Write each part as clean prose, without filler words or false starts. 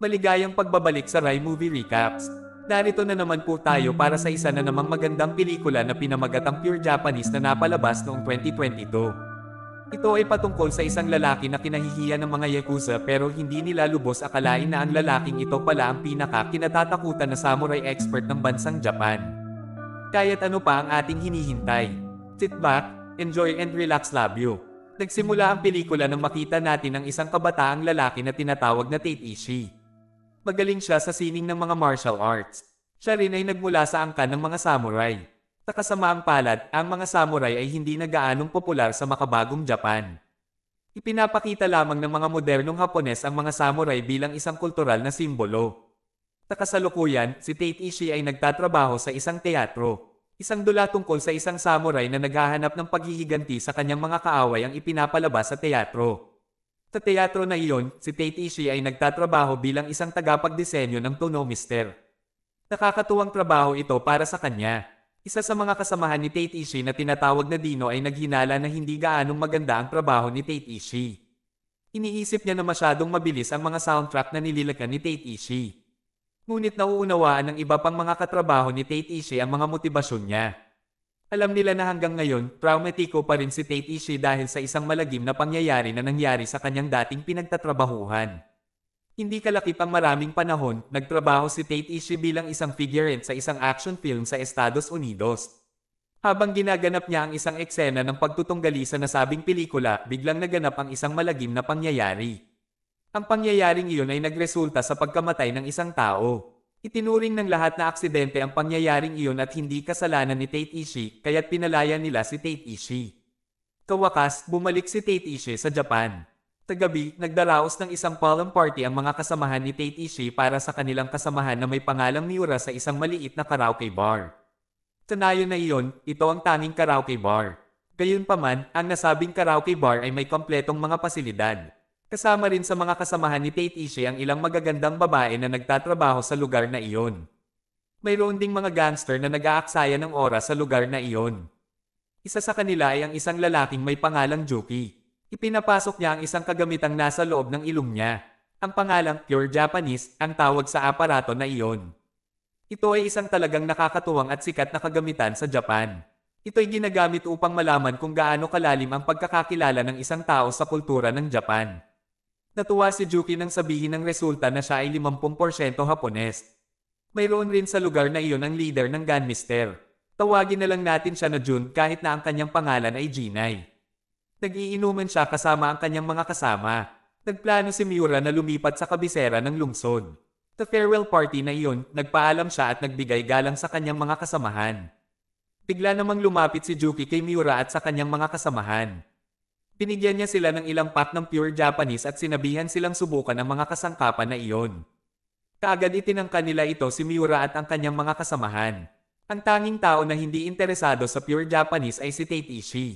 Maligayang pagbabalik sa Rai Movie Recaps. Narito na naman po tayo para sa isa na namang magandang pelikula na pinamagatang pure Japanese na napalabas noong 2022. Ito ay patungkol sa isang lalaki na kinahihiyan ng mga yakuza pero hindi nila lubos akalain na ang lalaking ito pala ang pinaka-kinatatakutan na samurai expert ng bansang Japan. Kaya't ano pa ang ating hinihintay? Sit back, enjoy and relax labyo. Nagsimula ang pelikula nang makita natin ang isang kabataang lalaki na tinatawag na Tate Ishii. Magaling siya sa sining ng mga martial arts. Siya rin ay nagmula sa angkan ng mga samurai. Sa kasamaang palad, ang mga samurai ay hindi na gaanong popular sa makabagong Japan. Ipinapakita lamang ng mga modernong Hapones ang mga samurai bilang isang kultural na simbolo. Sa kasalukuyan, si Tate Ishii ay nagtatrabaho sa isang teatro. Isang dula tungkol sa isang samurai na naghahanap ng paghihiganti sa kanyang mga kaaway ang ipinapalabas sa teatro. Sa teatro na iyon, si Tate Ishii ay nagtatrabaho bilang isang tagapagdisenyo ng tonomister. Nakakatuwang trabaho ito para sa kanya. Isa sa mga kasamahan ni Tate Ishii na tinatawag na Dino ay naghinala na hindi gaanong maganda ang trabaho ni Tate Ishii. Iniisip niya na masyadong mabilis ang mga soundtrack na nililagyan ni Tate Ishii. Ngunit nauunawaan ng iba pang mga katrabaho ni Tate Ishii ang mga motibasyon niya. Alam nila na hanggang ngayon, traumatiko pa rin si Tate Ishii dahil sa isang malagim na pangyayari na nangyari sa kanyang dating pinagtatrabahuhan. Hindi kalakip ang maraming panahon, nagtrabaho si Tate Ishii bilang isang figurant sa isang action film sa Estados Unidos. Habang ginaganap niya ang isang eksena ng pagtutunggali sa nasabing pelikula, biglang naganap ang isang malagim na pangyayari. Ang pangyayaring iyon ay nagresulta sa pagkamatay ng isang tao. Itinuring ng lahat na aksidente ang pangyayaring iyon at hindi kasalanan ni Tate Ishii, kaya't pinalaya nila si Tate Ishii. Kawakas, bumalik si Tate Ishii sa Japan. Sa gabi, nagdaraos ng isang palm party ang mga kasamahan ni Tate Ishii para sa kanilang kasamahan na may pangalang Miura sa isang maliit na karaoke bar. Sa nayon na iyon, ito ang tanging karaoke bar. Gayunpaman, ang nasabing karaoke bar ay may kompletong mga pasilidad. Kasama rin sa mga kasamahan ni Tate Ishii ang ilang magagandang babae na nagtatrabaho sa lugar na iyon. Mayroon ding mga gangster na nag-aaksaya ng oras sa lugar na iyon. Isa sa kanila ay ang isang lalaking may pangalang Juki. Ipinapasok niya ang isang kagamitang nasa loob ng ilong niya. Ang pangalang Pure Japanese ang tawag sa aparato na iyon. Ito ay isang talagang nakakatuwang at sikat na kagamitan sa Japan. Ito'y ginagamit upang malaman kung gaano kalalim ang pagkakakilala ng isang tao sa kultura ng Japan. Natuwa si Juki nang sabihin ng resulta na siya ay 50% Hapones. Mayroon rin sa lugar na iyon ang leader ng Gunmister. Tawagin na lang natin siya na Jun kahit na ang kanyang pangalan ay Jinai. Nag-iinuman siya kasama ang kanyang mga kasama. Nagplano si Miura na lumipat sa kabisera ng lungsod. Sa farewell party na iyon, nagpaalam siya at nagbigay galang sa kanyang mga kasamahan. Bigla namang lumapit si Juki kay Miura at sa kanyang mga kasamahan. Binigyan niya sila ng ilang pack ng pure Japanese at sinabihan silang subukan ang mga kasangkapan na iyon. Kaagad itinangka nila ito si Miura at ang kanyang mga kasamahan. Ang tanging tao na hindi interesado sa pure Japanese ay si Tate Ishii.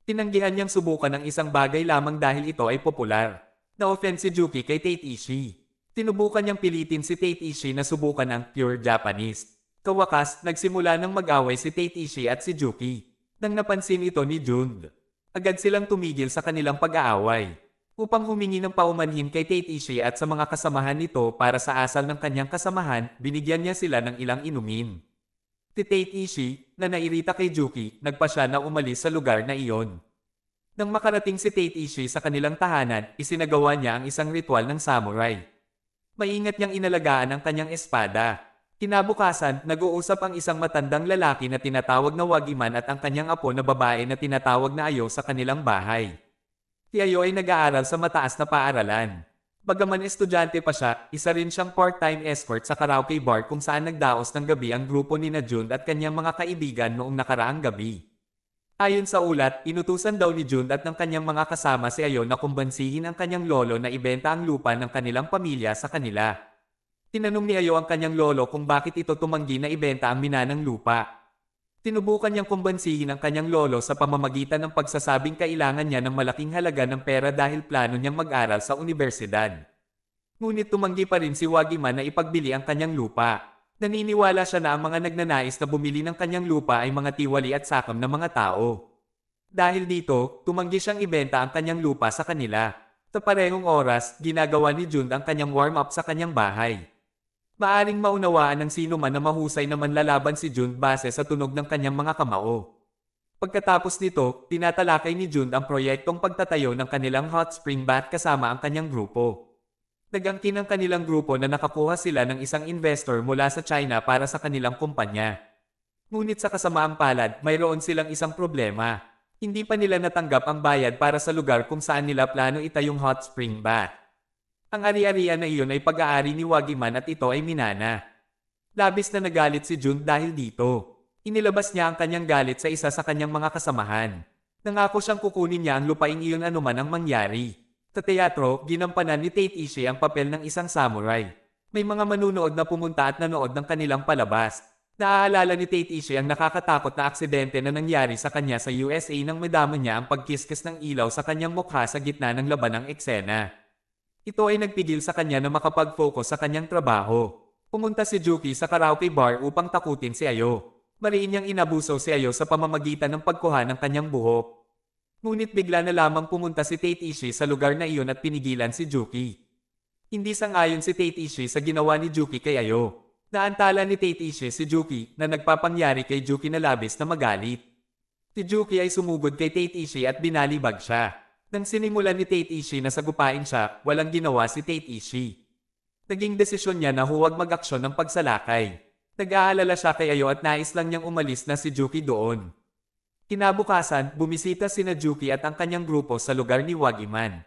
Tinanggihan niyang subukan ang isang bagay lamang dahil ito ay popular. Na-offend si Juki kay Tate Ishii. Tinubukan niyang pilitin si Tate Ishii na subukan ang pure Japanese. Kawakas, nagsimula ng mag-away si Tate Ishii at si Juki. Nang napansin ito ni Jun, agad silang tumigil sa kanilang pag-aaway. Upang humingi ng paumanhin kay Tate Ishii at sa mga kasamahan nito para sa asal ng kanyang kasamahan, binigyan niya sila ng ilang inumin. Si Tate Ishii, na nairita kay Juki, nagpasya na umalis sa lugar na iyon. Nang makarating si Tate Ishii sa kanilang tahanan, isinagawa niya ang isang ritual ng samurai. Maingat niyang inalagaan ang kanyang espada. Kinabukasan, nag-uusap ang isang matandang lalaki na tinatawag na Wagiman at ang kanyang apo na babae na tinatawag na Ayo sa kanilang bahay. Si Ayo ay nag-aaral sa mataas na paaralan. Bagaman estudyante pa siya, isa rin siyang part-time escort sa karaoke bar kung saan nagdaos ng gabi ang grupo ni Jun at kanyang mga kaibigan noong nakaraang gabi. Ayon sa ulat, inutusan daw ni Jun at ng kanyang mga kasama si Ayo na kumbansihin ang kanyang lolo na ibenta ang lupa ng kanilang pamilya sa kanila. Tinanong ni Ayo ang kanyang lolo kung bakit ito tumanggi na ibenta ang minanang lupa. Tinubukan niyang kumbansihin ang kanyang lolo sa pamamagitan ng pagsasabing kailangan niya ng malaking halaga ng pera dahil plano niyang mag-aral sa unibersidad. Ngunit tumanggi pa rin si Wagiman na ipagbili ang kanyang lupa. Naniniwala siya na ang mga nagnanais na bumili ng kanyang lupa ay mga tiwali at sakam na mga tao. Dahil dito, tumanggi siyang ibenta ang kanyang lupa sa kanila. Sa parehong oras, ginagawa ni Jun ang kanyang warm-up sa kanyang bahay. Maaring maunawaan ng sino man na mahusay na manlalaban si Jun base sa tunog ng kanyang mga kamao. Pagkatapos nito, tinatalakay ni Jun ang proyektong pagtatayo ng kanilang hot spring bath kasama ang kanyang grupo. Nagangkin ang kanilang grupo na nakakuha sila ng isang investor mula sa China para sa kanilang kumpanya. Ngunit sa kasamaang palad, mayroon silang isang problema. Hindi pa nila natanggap ang bayad para sa lugar kung saan nila plano itayong hot spring bath. Ang ari-arian na iyon ay pag-aari ni Wagiman at ito ay minana. Labis na nagalit si Jun dahil dito. Inilabas niya ang kanyang galit sa isa sa kanyang mga kasamahan. Nangako siyang kukunin niya ang lupaing iyon anuman ang mangyari. Sa teatro, ginampanan ni Tate Ishii ang papel ng isang samurai. May mga manunood na pumunta at nanood ng kanilang palabas. Naaalala ni Tate Ishii ang nakakatakot na aksidente na nangyari sa kanya sa USA nang madama niya ang pagkiskis ng ilaw sa kanyang mukha sa gitna ng laban ng eksena. Ito ay nagpigil sa kanya na makapag-focus sa kanyang trabaho. Pumunta si Juki sa karaoke bar upang takutin si Ayo. Mariin niyang inabuso si Ayo sa pamamagitan ng pagkuha ng kanyang buhok. Ngunit bigla na lamang pumunta si Tate Ishii sa lugar na iyon at pinigilan si Juki. Hindi sang-ayon si Tate Ishii sa ginawa ni Juki kay Ayo. Naantala ni Tate Ishii si Juki na nagpapangyari kay Juki na labis na magalit. Si Juki ay sumugod kay Tate Ishii at binalibag siya. Nang sinimulan ni Tate Ishii na sagupain siya, walang ginawa si Tate Ishii. Naging desisyon niya na huwag mag-aksyon ng pagsalakay. Nag-aalala siya kay Ayo at nais lang niyang umalis na si Juki doon. Kinabukasan, bumisita sina Juki at ang kanyang grupo sa lugar ni Wagiman.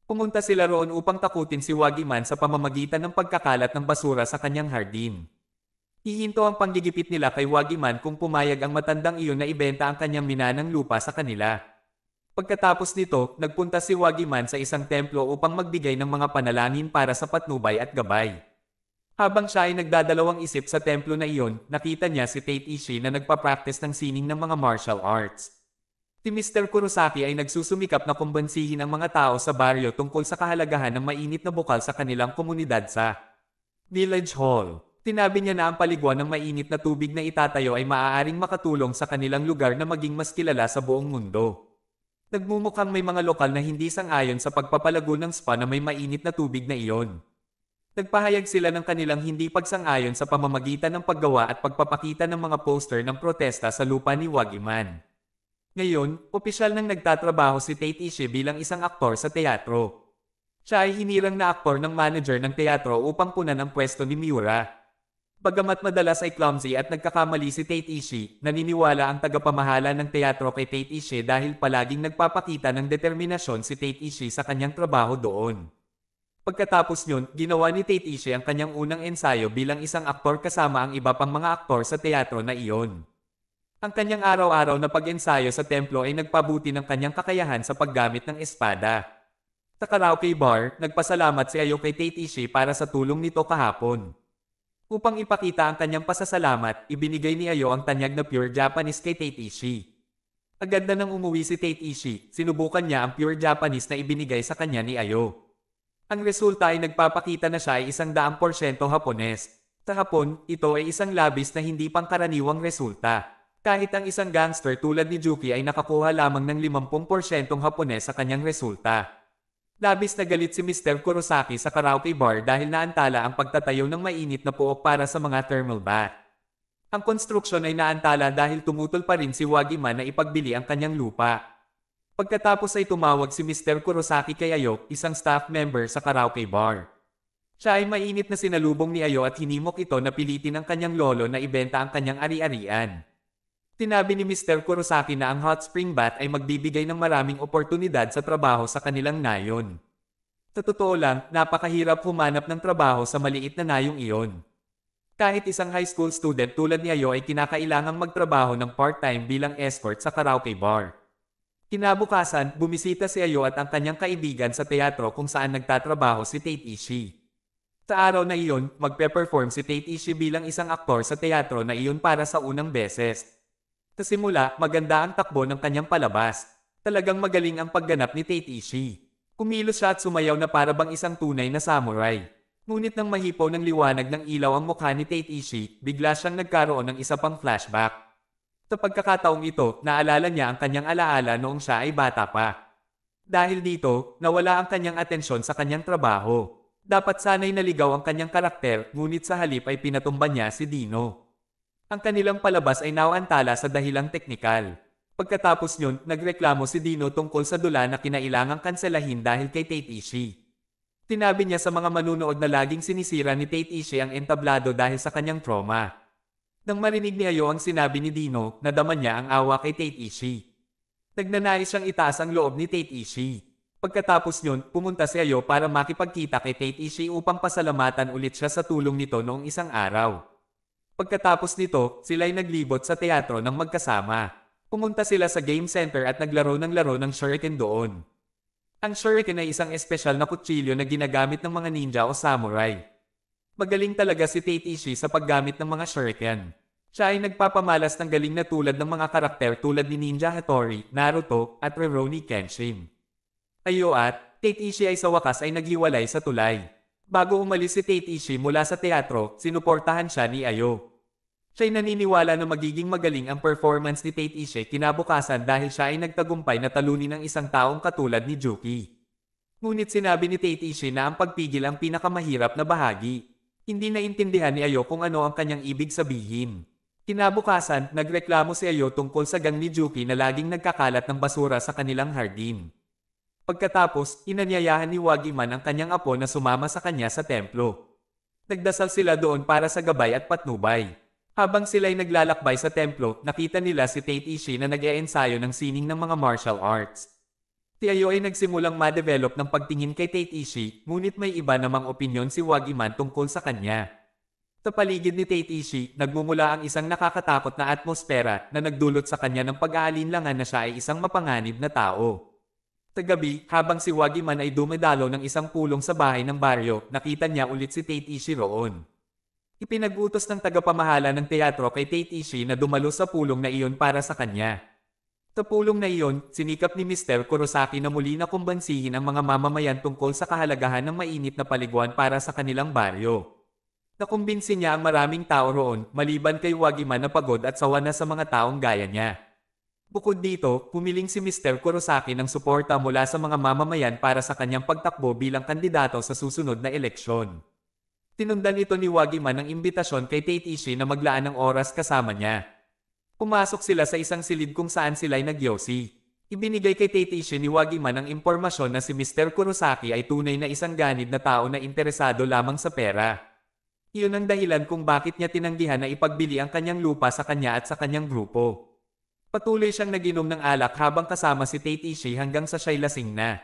Pumunta sila roon upang takutin si Wagiman sa pamamagitan ng pagkakalat ng basura sa kanyang hardin. Hihinto ang panggigipit nila kay Wagiman kung pumayag ang matandang iyon na ibenta ang kanyang minanang lupa sa kanila. Pagkatapos nito, nagpunta si Wagiman sa isang templo upang magbigay ng mga panalangin para sa patnubay at gabay. Habang siya ay nagdadalawang isip sa templo na iyon, nakita niya si Tate Ishii na nagpa-practice ng sining ng mga martial arts. Si Mr. Kurosaki ay nagsusumikap na kumbansihin ang mga tao sa baryo tungkol sa kahalagahan ng mainit na bukal sa kanilang komunidad sa Village Hall. Tinabi niya na ang paliguan ng mainit na tubig na itatayo ay maaaring makatulong sa kanilang lugar na maging mas kilala sa buong mundo. Nagmumukhang may mga lokal na hindi sang-ayon sa pagpapalago ng spa na may mainit na tubig na iyon. Nagpahayag sila ng kanilang hindi pagsang-ayon sa pamamagitan ng paggawa at pagpapakita ng mga poster ng protesta sa lupa ni Wagiman. Ngayon, opisyal nang nagtatrabaho si Tate Ishii bilang isang aktor sa teatro. Siya ay hinirang na aktor ng manager ng teatro upang punan ang pwesto ni Miura. Bagamat madalas ay clumsy at nagkakamali si Tate Ishii, naniniwala ang tagapamahala ng teatro kay Tate Ishii dahil palaging nagpapakita ng determinasyon si Tate Ishii sa kanyang trabaho doon. Pagkatapos yun, ginawa ni Tate Ishii ang kanyang unang ensayo bilang isang aktor kasama ang iba pang mga aktor sa teatro na iyon. Ang kanyang araw-araw na pag-ensayo sa templo ay nagpabuti ng kanyang kakayahan sa paggamit ng espada. Sa karaoke bar, nagpasalamat si Ayo kay Tate Ishii para sa tulong nito kahapon. Upang ipakita ang kanyang pasasalamat, ibinigay ni Ayo ang tanyag na pure Japanese kay Tate Ishii. Agad na nang umuwi si Tate Ishii, sinubukan niya ang pure Japanese na ibinigay sa kanya ni Ayo. Ang resulta ay nagpapakita na siya ay 100% Hapones. Sa Hapon, ito ay isang labis na hindi pangkaraniwang resulta. Kahit ang isang gangster tulad ni Juki ay nakakuha lamang ng 50% Hapones sa kanyang resulta. Labis na galit si Mr. Kurosaki sa karaoke bar dahil naantala ang pagtatayo ng mainit na puok para sa mga thermal bath. Ang konstruksyon ay naantala dahil tumutol pa rin si Wagiman na ipagbili ang kanyang lupa. Pagkatapos ay tumawag si Mr. Kurosaki kay Ayo, isang staff member sa karaoke bar. Siya ay mainit na sinalubong ni Ayo at hinimok ito na pilitin ang kanyang lolo na ibenta ang kanyang ari-arian. Tinabi ni Mr. Kurosaki na ang hot spring bath ay magbibigay ng maraming oportunidad sa trabaho sa kanilang nayon. Sa totoo lang, napakahirap humanap ng trabaho sa maliit na nayong iyon. Kahit isang high school student tulad ni Ayo ay kinakailangang magtrabaho ng part-time bilang escort sa karaoke bar. Kinabukasan, bumisita si Ayo at ang kanyang kaibigan sa teatro kung saan nagtatrabaho si Tate Ishii. Sa araw na iyon, magpe-perform si Tate Ishii bilang isang aktor sa teatro na iyon para sa unang beses. Sa simula, maganda ang takbo ng kanyang palabas. Talagang magaling ang pagganap ni Tate Ishii. Kumilos siya at sumayaw na para bang isang tunay na samurai. Ngunit nang mahipaw ng liwanag ng ilaw ang mukha ni Tate Ishii, bigla siyang nagkaroon ng isa pang flashback. Sa pagkakataong ito, naalala niya ang kanyang alaala noong siya ay bata pa. Dahil dito, nawala ang kanyang atensyon sa kanyang trabaho. Dapat sana'y naligaw ang kanyang karakter, ngunit sa halip ay pinatumba niya si Dino. Ang kanilang palabas ay nawaantala sa dahilang teknikal. Pagkatapos nyon, nagreklamo si Dino tungkol sa dula na kinailangang kanselahin dahil kay Tate Ishii. Tinabi niya sa mga manunood na laging sinisira ni Tate Ishii ang entablado dahil sa kanyang trauma. Nang marinig ni Ayo ang sinabi ni Dino, nadama niya ang awa kay Tate Ishii. Nagnanais siyang itaas ang loob ni Tate Ishii. Pagkatapos nyon, pumunta si Ayo para makipagkita kay Tate Ishii upang pasalamatan ulit siya sa tulong nito noong isang araw. Pagkatapos nito, sila'y naglibot sa teatro ng magkasama. Pumunta sila sa game center at naglaro ng laro ng shuriken doon. Ang shuriken ay isang espesyal na kutsilyo na ginagamit ng mga ninja o samurai. Magaling talaga si Tate Ishii sa paggamit ng mga shuriken. Siya ay nagpapamalas ng galing na tulad ng mga karakter tulad ni Ninja Hattori, Naruto, at Rurouni Kenshin. Ayo at Tate Ishii ay sa wakas ay naghiwalay sa tulay. Bago umalis si Tate Ishii mula sa teatro, sinuportahan siya ni Ayo. Siya'y naniniwala na magiging magaling ang performance ni Tate Ishii kinabukasan dahil siya ay nagtagumpay na talunin ng isang taong katulad ni Juki. Ngunit sinabi ni Tate Ishii na ang pagpigil ang pinakamahirap na bahagi. Hindi naintindihan ni Ayo kung ano ang kanyang ibig sabihin. Kinabukasan, nagreklamo si Ayo tungkol sa gang ni Juki na laging nagkakalat ng basura sa kanilang hardin. Pagkatapos, inanyayahan ni Wagiman ang kanyang apo na sumama sa kanya sa templo. Nagdasal sila doon para sa gabay at patnubay. Habang sila'y naglalakbay sa templo, nakita nila si Tate Ishii na nag-e-ensayo ng sining ng mga martial arts. Si Ayo ay nagsimulang ma-develop ng pagtingin kay Tate Ishii, ngunit may iba namang opinyon si Wagiman tungkol sa kanya. Sa paligid ni Tate Ishii, nagmumula ang isang nakakatakot na atmosfera na nagdulot sa kanya ng pag-aalinlangan na siya ay isang mapanganib na tao. Sa gabi, habang si Wagiman ay dumedalo ng isang pulong sa bahay ng baryo, nakita niya ulit si Tate Ishii roon. Ipinag-utos ng tagapamahala ng teatro kay Tate Ishii na dumalo sa pulong na iyon para sa kanya. Sa pulong na iyon, sinikap ni Mr. Kurosaki na muli na kumbansihin ang mga mamamayan tungkol sa kahalagahan ng mainit na paliguan para sa kanilang baryo. Nakumbinsi niya ang maraming tao roon, maliban kay Wagiman na pagod at sawa na sa mga taong gaya niya. Bukod dito, humiling si Mr. Kurosaki ng suporta mula sa mga mamamayan para sa kanyang pagtakbo bilang kandidato sa susunod na eleksyon. Tinundan ito ni Wagiman ang imbitasyon kay Tate Ishii na maglaan ng oras kasama niya. Pumasok sila sa isang silid kung saan sila'y nagyosi. Ibinigay kay Tate Ishii ni Wagiman ang impormasyon na si Mr. Kurosaki ay tunay na isang ganid na tao na interesado lamang sa pera. Iyon ang dahilan kung bakit niya tinanggihan na ipagbili ang kanyang lupa sa kanya at sa kanyang grupo. Patuloy siyang naginom ng alak habang kasama si Tate Ishii hanggang sa siya'y lasing na.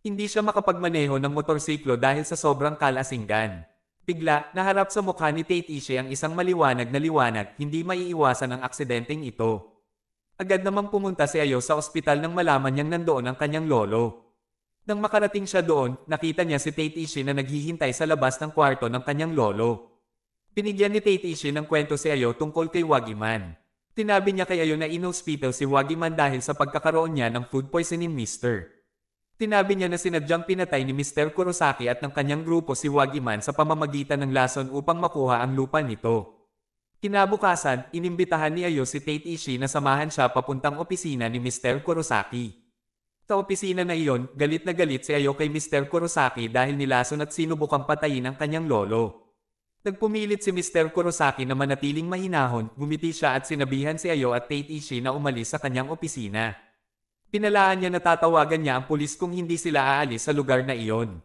Hindi siya makapagmaneho ng motorsiklo dahil sa sobrang kalasingan. Bigla, naharap sa mukha ni Tate Ishii ang isang maliwanag na liwanag, hindi maiiwasan ang aksidenteng ito. Agad namang pumunta si Ayo sa ospital nang malaman niyang nandoon ang kanyang lolo. Nang makarating siya doon, nakita niya si Tate Ishii na naghihintay sa labas ng kwarto ng kanyang lolo. Binigyan ni Tate Ishii ng kwento si Ayo tungkol kay Wagiman. Tinabi niya kay Ayo na in-hospital si Wagiman dahil sa pagkakaroon niya ng food poisoning Mr. Tinabi niya na sinadyang pinatay ni Mr. Kurosaki at ng kanyang grupo si Wagiman sa pamamagitan ng lason upang makuha ang lupa nito. Kinabukasan, inimbitahan ni Ayo si Tate Ishii na samahan siya papuntang opisina ni Mr. Kurosaki. Sa opisina na iyon, galit na galit si Ayo kay Mr. Kurosaki dahil nilason at sinubukang patayin ang kanyang lolo. Nagpumilit si Mr. Kurosaki na manatiling mahinahon, gumiti siya at sinabihan si Ayo at Tate Ishii na umalis sa kanyang opisina. Pinalaan niya na tatawagan niya ang pulis kung hindi sila aalis sa lugar na iyon.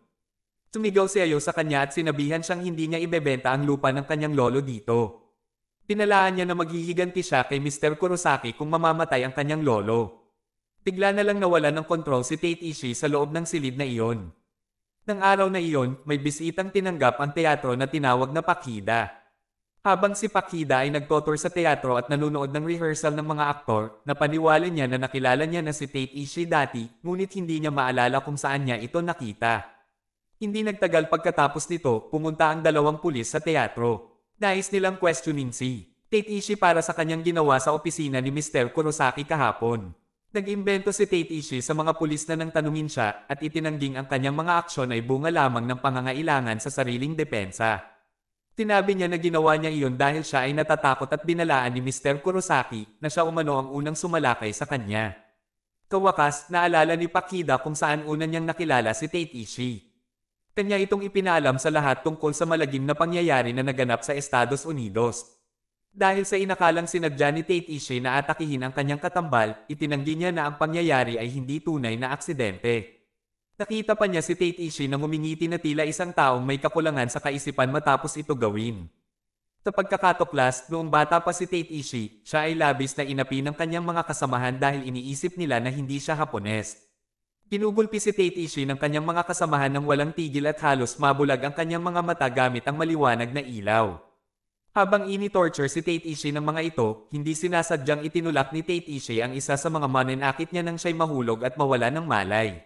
Sumigaw si Ayo sa kanya at sinabihan siyang hindi niya ibebenta ang lupa ng kanyang lolo dito. Pinalaan niya na maghihiganti siya kay Mr. Kurosaki kung mamamatay ang kanyang lolo. Bigla na lang nawalan ng kontrol si Tate Ishii sa loob ng silid na iyon. Nang araw na iyon, may bisitang tinanggap ang teatro na tinawag na Pakida. Habang si Pakida ay nagtotour sa teatro at nanonood ng rehearsal ng mga aktor, napaniwala niya na nakilala niya na si Tate Ishii dati, ngunit hindi niya maalala kung saan niya ito nakita. Hindi nagtagal pagkatapos nito, pumunta ang dalawang pulis sa teatro. Nais nilang questionin si Tate Ishii para sa kanyang ginawa sa opisina ni Mr. Kurosaki kahapon. Nag-imbento si Tate Ishii sa mga pulis na nang tanungin siya at itinangging ang kanyang mga aksyon ay bunga lamang ng pangangailangan sa sariling depensa. Tinabi niya na ginawa niya iyon dahil siya ay natatakot at binalaan ni Mr. Kurosaki na siya umano ang unang sumalakay sa kanya. Kawakas, naalala ni Pakida kung saan una niyang nakilala si Tate Ishii. Kanya itong ipinaalam sa lahat tungkol sa malagim na pangyayari na naganap sa Estados Unidos. Dahil sa inakalang sinadya ni Tate Ishii na atakihin ang kanyang katambal, itinanggi niya na ang pangyayari ay hindi tunay na aksidente. Nakita pa niya si Tate Ishii na ngumingiti na tila isang taong may kakulangan sa kaisipan matapos ito gawin. Sa pagkakatuklas, noong bata pa si Tate Ishii, siya ay labis na inapi ng kanyang mga kasamahan dahil iniisip nila na hindi siya Hapones. Pinugulpi si Tate Ishii ng kanyang mga kasamahan ng walang tigil at halos mabulag ang kanyang mga mata gamit ang maliwanag na ilaw. Habang ini-torture si Tate Ishii ng mga ito, hindi sinasadyang itinulak ni Tate Ishii ang isa sa mga mananakit niya nang siya'y mahulog at mawala ng malay.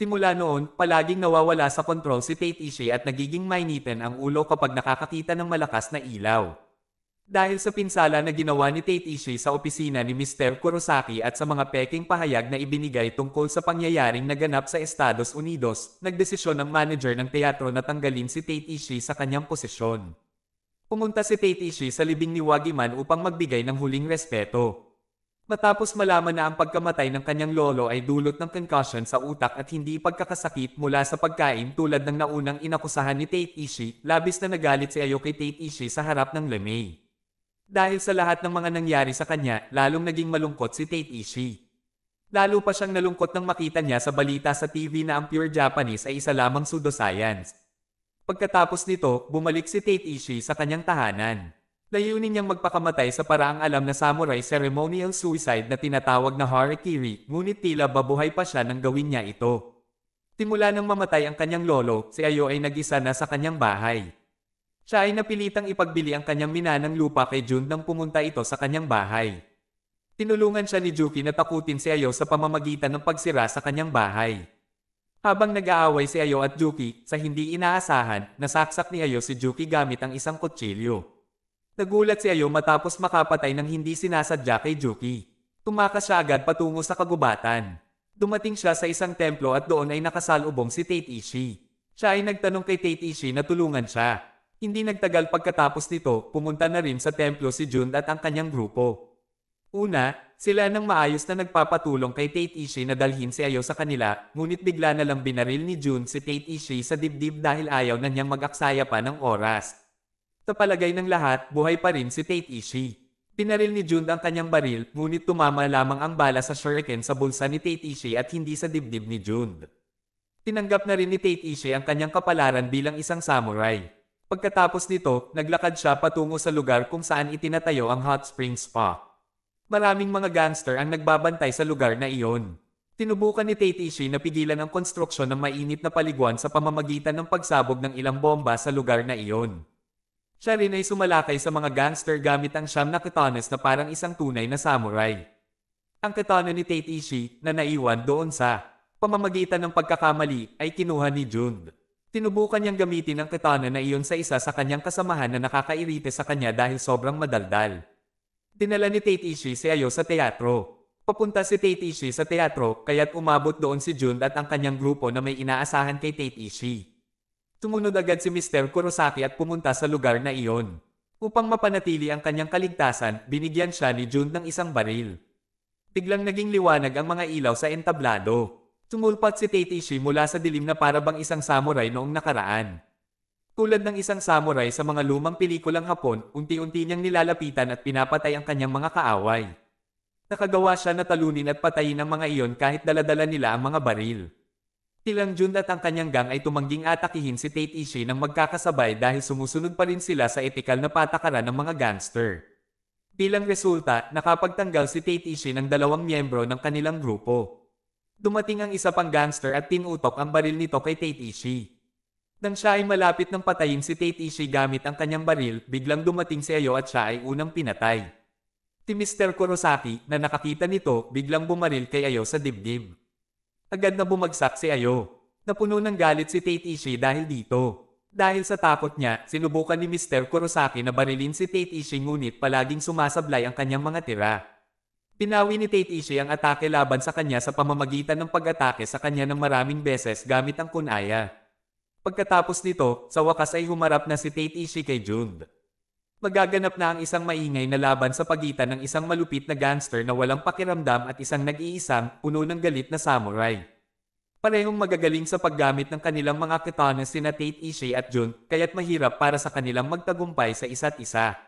Simula noon, palaging nawawala sa kontrol si Tate Ishii at nagiging mainitin ang ulo kapag nakakakita ng malakas na ilaw. Dahil sa pinsala na ginawa ni Tate Ishii sa opisina ni Mr. Kurosaki at sa mga peking pahayag na ibinigay tungkol sa pangyayaring naganap sa Estados Unidos, nagdesisyon ang manager ng teatro na tanggalin si Tate Ishii sa kanyang posisyon. Pumunta si Tate Ishii sa libing ni Wagiman upang magbigay ng huling respeto. Matapos malaman na ang pagkamatay ng kanyang lolo ay dulot ng concussion sa utak at hindi pagkakasakit mula sa pagkain tulad ng naunang inakusahan ni Tate Ishii, labis na nagalit si Ayo kay Tate Ishii sa harap ng Lemay. Dahil sa lahat ng mga nangyari sa kanya, lalong naging malungkot si Tate Ishii. Lalo pa siyang nalungkot nang makita niya sa balita sa TV na ang Pure Japanese ay isa lamang pseudoscience. Pagkatapos nito, bumalik si Tate Ishii sa kanyang tahanan. Layunin niyang magpakamatay sa paraang alam na samurai ceremonial suicide na tinatawag na harakiri, ngunit tila babuhay pa siya nang gawin niya ito. Simula nang mamatay ang kanyang lolo, si Ayo ay nag-isa na sa kanyang bahay. Siya ay napilitang ipagbili ang kanyang minanang lupa kay Jun nang pumunta ito sa kanyang bahay. Tinulungan siya ni Juki na takutin si Ayo sa pamamagitan ng pagsira sa kanyang bahay. Habang nag-aaway si Ayo at Juki, sa hindi inaasahan, nasaksak ni Ayo si Juki gamit ang isang kutsilyo. Nagulat si Ayo matapos makapatay ng hindi sinasadya kay Juki. Tumakas siya agad patungo sa kagubatan. Dumating siya sa isang templo at doon ay nakasalubong si Tate Ishii. Siya ay nagtanong kay Tate Ishii na tulungan siya. Hindi nagtagal pagkatapos nito, pumunta na rin sa templo si Jun at ang kanyang grupo. Una, sila nang maayos na nagpapatulong kay Tate Ishii na dalhin si Ayo sa kanila, ngunit bigla na lang binaril ni Jun si Tate Ishii sa dibdib dahil ayaw na niyang mag-aksaya pa ng oras. Sa palagay ng lahat, buhay pa rin si Tate Ishii. Pinaril ni Jun ang kanyang baril, ngunit tumama lamang ang bala sa shuriken sa bulsa ni Tate Ishii at hindi sa dibdib ni Jun. Tinanggap na rin ni Tate Ishii ang kanyang kapalaran bilang isang samurai. Pagkatapos nito, naglakad siya patungo sa lugar kung saan itinatayo ang hot spring spa. Maraming mga gangster ang nagbabantay sa lugar na iyon. Tinubukan ni Tate Ishii na pigilan ang konstruksyon ng mainit na paliguan sa pamamagitan ng pagsabog ng ilang bomba sa lugar na iyon. Siya rin ay sumalakay sa mga gangster gamit ang siyam na katanas na parang isang tunay na samurai. Ang katana ni Tate Ishii na naiwan doon sa pamamagitan ng pagkakamali ay kinuha ni Jun. Tinubukan niyang gamitin ang katana na iyon sa isa sa kanyang kasamahan na nakakairite sa kanya dahil sobrang madaldal. Dinala ni Tate Ishii si Ayo sa teatro. Papunta si Tate Ishii sa teatro kaya't umabot doon si Jun at ang kanyang grupo na may inaasahan kay Tate Ishii. Tumunod agad si Mr. Kurosaki at pumunta sa lugar na iyon. Upang mapanatili ang kanyang kaligtasan, binigyan siya ni Jun ng isang baril. Biglang naging liwanag ang mga ilaw sa entablado. Tumulpat si Tate Ishii mula sa dilim na parabang isang samurai noong nakaraan. Tulad ng isang samurai sa mga lumang pelikulang Hapon, unti-unti niyang nilalapitan at pinapatay ang kanyang mga kaaway. Nakagawa siya na talunin at patayin ang mga iyon kahit daladala nila ang mga baril. Silang Jun at ang kanyang gang ay tumangging atakihin si Tate Ishii nang magkakasabay dahil sumusunod pa rin sila sa etikal na patakaran ng mga gangster. Bilang resulta, nakapagtanggal si Tate Ishii ng 2 miyembro ng kanilang grupo. Dumating ang isa pang gangster at tinutok ang baril nito kay Tate Ishii. Nang siya ay malapit ng patayin si Tate Ishii gamit ang kanyang baril, biglang dumating si Ayo at siya ay unang pinatay. Si Mr. Kurosaki, na nakakita nito, biglang bumaril kay Ayo sa dibdib. Agad na bumagsak si Ayo. Napuno ng galit si Tate Ishii dahil dito. Dahil sa takot niya, sinubukan ni Mr. Kurosaki na barilin si Tate Ishii ngunit palaging sumasablay ang kanyang mga tira. Pinawi ni Tate Ishii ang atake laban sa kanya sa pamamagitan ng pag-atake sa kanya ng maraming beses gamit ang kunaya. Pagkatapos nito, sa wakas ay humarap na si Tate Ishii kay Jun. Magaganap na ang isang maingay na laban sa pagitan ng isang malupit na gangster na walang pakiramdam at isang nag-iisang, puno ng galit na samurai. Parehong magagaling sa paggamit ng kanilang mga katana sina Tate Ishii at Jun, kaya't mahirap para sa kanilang magtagumpay sa isa't isa.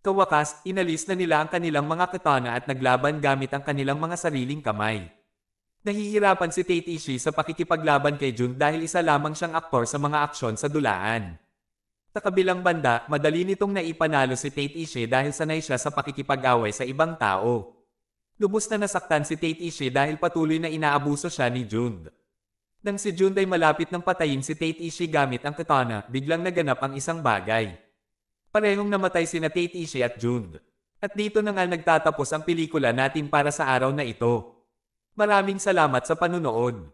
Kawakas, inalis na nila ang kanilang mga katana at naglaban gamit ang kanilang mga sariling kamay. Nahihirapan si Tate Ishii sa pakikipaglaban kay Jun dahil isa lamang siyang aktor sa mga aksyon sa dulaan. Sa kabilang banda, madali nitong naipanalo si Tate Ishii dahil sanay siya sa pakikipag-away sa ibang tao. Lubos na nasaktan si Tate Ishii dahil patuloy na inaabuso siya ni Jun. Nang si Jun ay malapit ng patayin si Tate Ishii gamit ang katana, biglang naganap ang isang bagay. Parehong namatay sina Tate Ishii at Jun. At dito na nga nagtatapos ang pelikula natin para sa araw na ito. Maraming salamat sa panunood.